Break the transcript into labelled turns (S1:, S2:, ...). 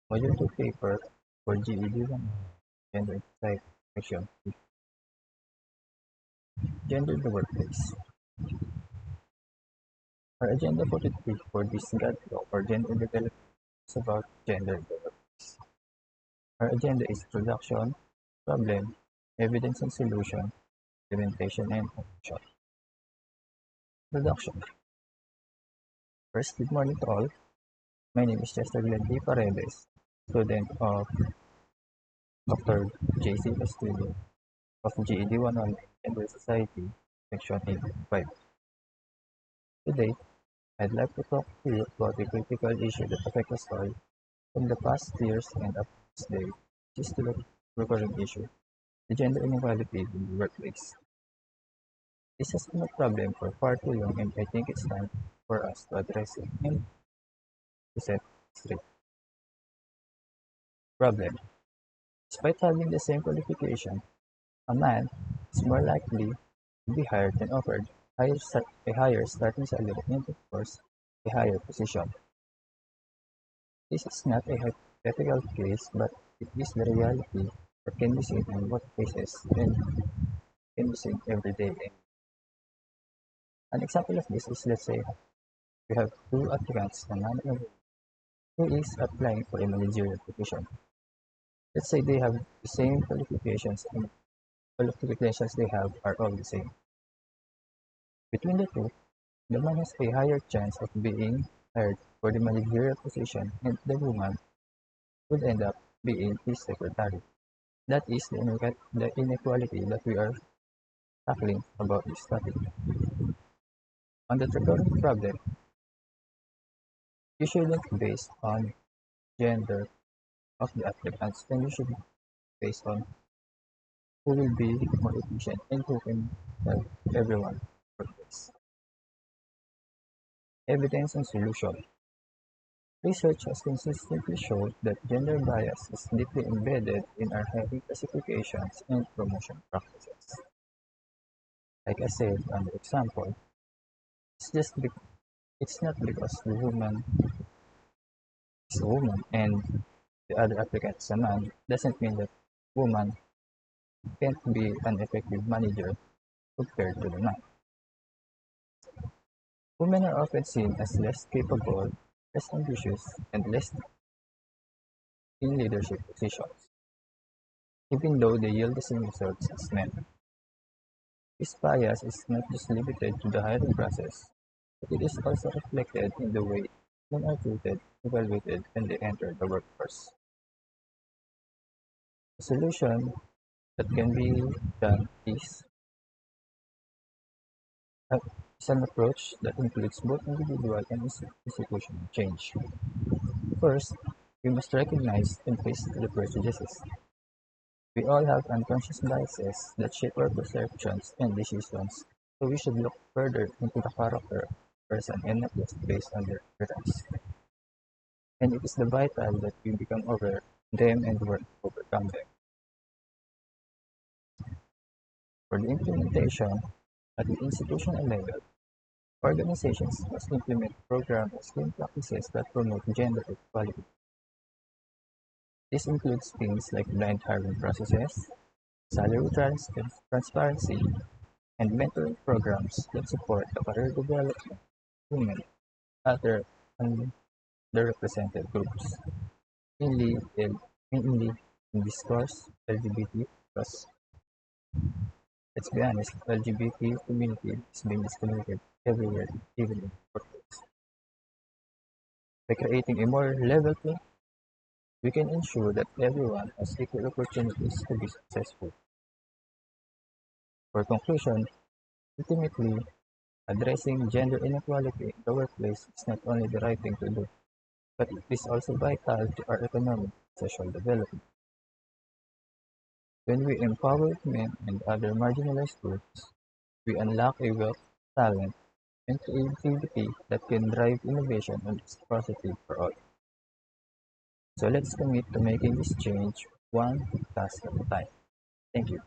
S1: Module 2 paper for GED 1 Gender Type Section Gender in the Workplace. Our agenda for this GAD talk or gender development is about gender in the workplace. Our agenda is introduction, problem, evidence and solution, implementation, and conclusion. Introduction. First, good morning to all. My name is Chester Glenn D. Paredes, student of Dr. J.C. Castillo of GED 1 Gender Society, Section 85. Today, I'd like to talk to you about a critical issue that affects us all from the past years and up to this day, which is still a recurring issue, the gender inequality in the workplace. This has been a problem for far too long, and I think it's time for us to address it and to set it straight. Problem. Despite having the same qualification, a man is more likely to be hired and offered a higher starting salary and, of course, a higher position. This is not a hypothetical case, but it is the reality that can be seen in workplaces and can be seen every day. An example of this is, let's say we have two applicants, a man and a woman, who is applying for a managerial position. Let's say they have the same qualifications and qualifications they have are all the same. Between the two, the man has a higher chance of being hired for the managerial position, and the woman would end up being his secretary. That is the inequality that we are tackling about this topic. On the recurring problem, you shouldn't base on gender of the applicants, then you should base on who will be more efficient and who can help everyone for this. Evidence and solution. Research has consistently shown that gender bias is deeply embedded in our hiring classifications and promotion practices. Like I said on the example, it's not because the woman is a woman and the other applicant is a man doesn't mean that woman can't be an effective manager compared to the man. Women are often seen as less capable, less ambitious, and less in leadership positions, even though they yield the same results as men. This bias is not just limited to the hiring process, but it is also reflected in the way men are treated, evaluated, when they enter the workforce. The solution that can be done uh, is an approach that includes both individual and institutional change. First, we must recognize and face the prejudices. We all have unconscious biases that shape our perceptions and decisions, so we should look further into the character of the person and not just based on their appearance. And it is vital that we become aware of them and work to overcome them. For the implementation at the institutional level, organizations must implement programs and practices that promote gender equality. This includes things like blind hiring processes, salary transparency, and mentoring programs that support the career development of women and other underrepresented groups, mainly in this course, LGBT plus. Let's be honest, LGBT community is being discriminated everywhere, even in the workplace. By creating a more level playing, we can ensure that everyone has equal opportunities to be successful. For conclusion, ultimately, addressing gender inequality in the workplace is not only the right thing to do, but it is also vital to our economic and social development. When we empower women and other marginalized groups, we unlock a wealth of talent and creativity that can drive innovation and prosperity for all. So let's commit to making this change one task at a time. Thank you.